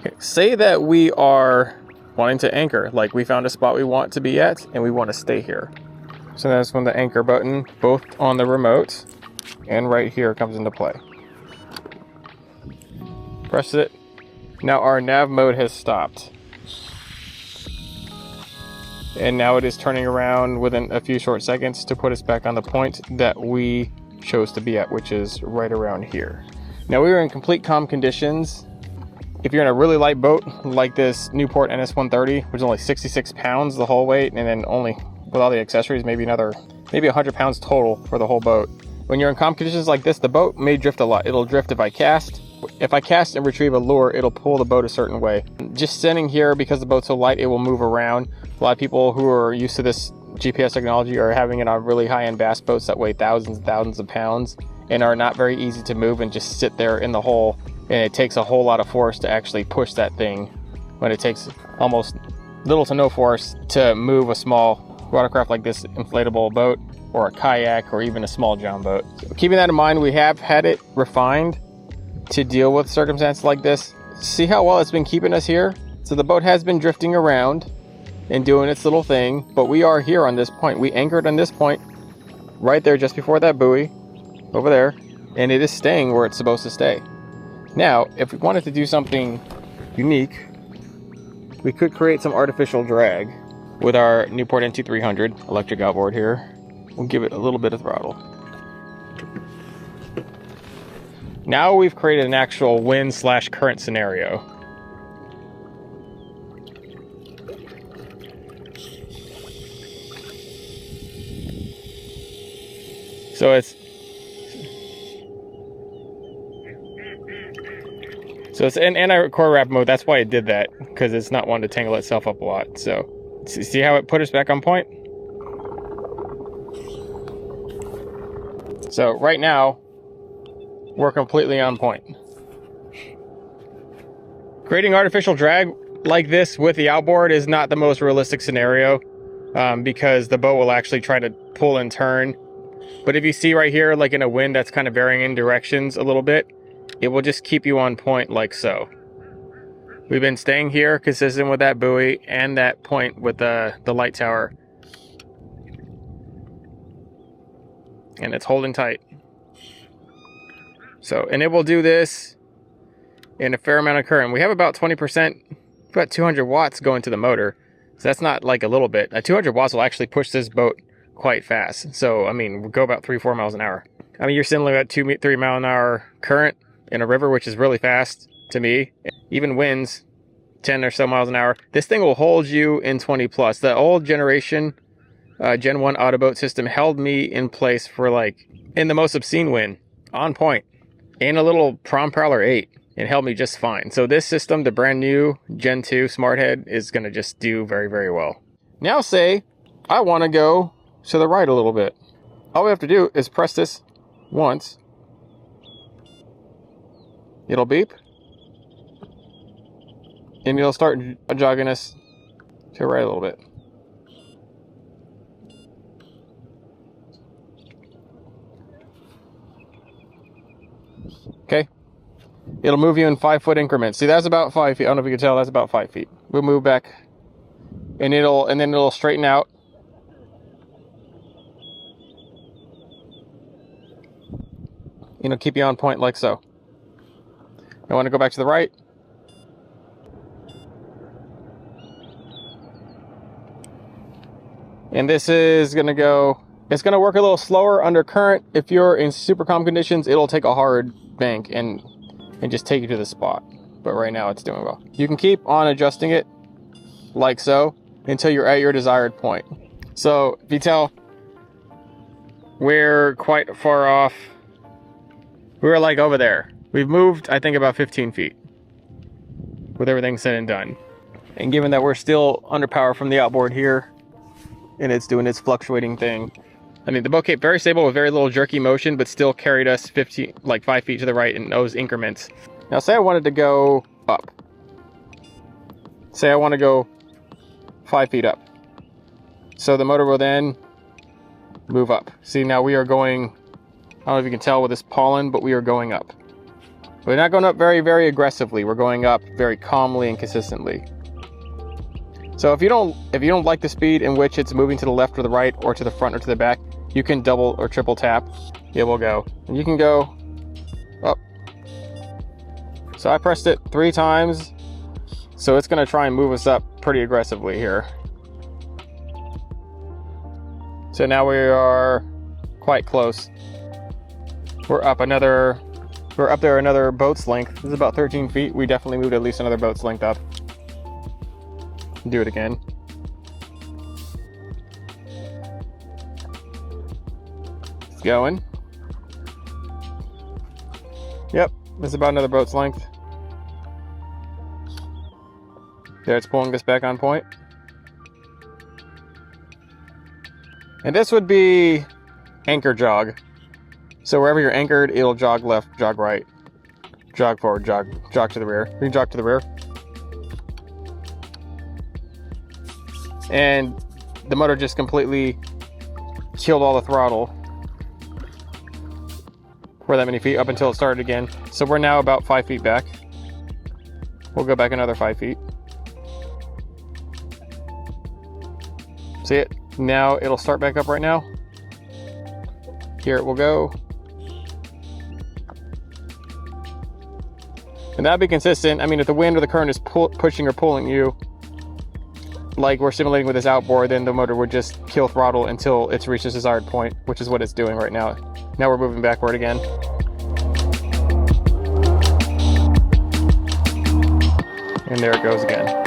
Okay, say that we are wanting to anchor, like we found a spot we want to be at and we want to stay here. So that's when the anchor button, both on the remote and right here, comes into play. Press it. Now our nav mode has stopped. And now it is turning around within a few short seconds to put us back on the point that we chose to be at, which is right around here. Now we are in complete calm conditions. If you're in a really light boat like this Newport NS130, which is only 66 pounds the whole weight, and then only with all the accessories, maybe 100 pounds total for the whole boat. When you're in calm conditions like this, the boat may drift a lot. It'll drift if I cast. If I cast and retrieve a lure, it'll pull the boat a certain way. Just sitting here, because the boat's so light, it will move around. A lot of people who are used to this GPS technology are having it on really high-end bass boats that weigh thousands and thousands of pounds and are not very easy to move and just sit there in the hole. And it takes a whole lot of force to actually push that thing, when it takes almost little to no force to move a small watercraft like this inflatable boat or a kayak or even a small john boat. So keeping that in mind, we have had it refined to deal with circumstances like this. See how well it's been keeping us here? So the boat has been drifting around and doing its little thing, but we are here on this point. We anchored on this point right there just before that buoy over there, and it is staying where it's supposed to stay. Now, if we wanted to do something unique, we could create some artificial drag with our Newport NT300 electric outboard here. We'll give it a little bit of throttle. Now we've created an actual wind/current scenario. So it's in anti-core wrap mode. That's why it did that, because it's not one to tangle itself up a lot. So see how it put us back on point? So right now, we're completely on point. Creating artificial drag like this with the outboard is not the most realistic scenario, because the boat will actually try to pull and turn. But if you see right here, like in a wind that's kind of varying in directions a little bit, it will just keep you on point like so. We've been staying here consistent with that buoy and that point with the light tower. And it's holding tight. So, and it will do this in a fair amount of current. We have about 20%, about 200 watts going to the motor. So that's not like a little bit. 200 watts will actually push this boat quite fast. So, I mean, we'll go about 3-4 miles an hour. I mean, you're similar at 2-3 mile an hour current in a river, which is really fast to me. Even winds 10 or so miles an hour. This thing will hold you in 20 plus. The old generation Gen 1 Autoboat system held me in place for like, in the most obscene wind, on point, and a little Prom Prowler 8. It held me just fine. So this system, the brand new Gen 2 Smart Head, is going to just do very, very well. Now say I want to go to the right a little bit. All we have to do is press this once. It'll beep. And it'll start jogging us to the right a little bit. Okay. It'll move you in 5-foot increments. See, that's about 5 feet. I don't know if you can tell, that's about 5 feet. We'll move back, and then it'll straighten out. You know, keep you on point like so. I want to go back to the right. And this is going to go, it's going to work a little slower under current. If you're in super calm conditions, it'll take a hard bank and just take you to the spot. But right now it's doing well. You can keep on adjusting it like so until you're at your desired point. So if you tell, we're quite far off. We're like over there. We've moved, I think, about 15 feet with everything said and done. And given that we're still under power from the outboard here, and it's doing its fluctuating thing, I mean, the boat kept very stable with very little jerky motion, but still carried us 5 feet to the right in those increments. Now, say I wanted to go up. Say I want to go 5 feet up. So the motor will then move up. See, now we are going, I don't know if you can tell with this pollen, but we are going up. We're not going up very, very aggressively. We're going up very calmly and consistently. So if you don't like the speed in which it's moving to the left or the right or to the front or to the back, you can double or triple tap. It will go. And you can go up. So I pressed it 3 times. So it's going to try and move us up pretty aggressively here. So now we are quite close. We're up there another boat's length. This is about 13 feet. We definitely moved at least another boat's length up. Do it again. It's going. Yep, this is about another boat's length. There, it's pulling us back on point. And this would be anchor jog. So wherever you're anchored, it'll jog left, jog right, jog forward, jog to the rear. We can jog to the rear. And the motor just completely killed all the throttle for that many feet up until it started again. So we're now about 5 feet back. We'll go back another 5 feet. See it? Now it'll start back up right now. Here it will go. And that'll be consistent. I mean, if the wind or the current is pushing or pulling you, like we're simulating with this outboard, then the motor would just kill throttle until it's reached its desired point, which is what it's doing right now. Now we're moving backward again. And there it goes again.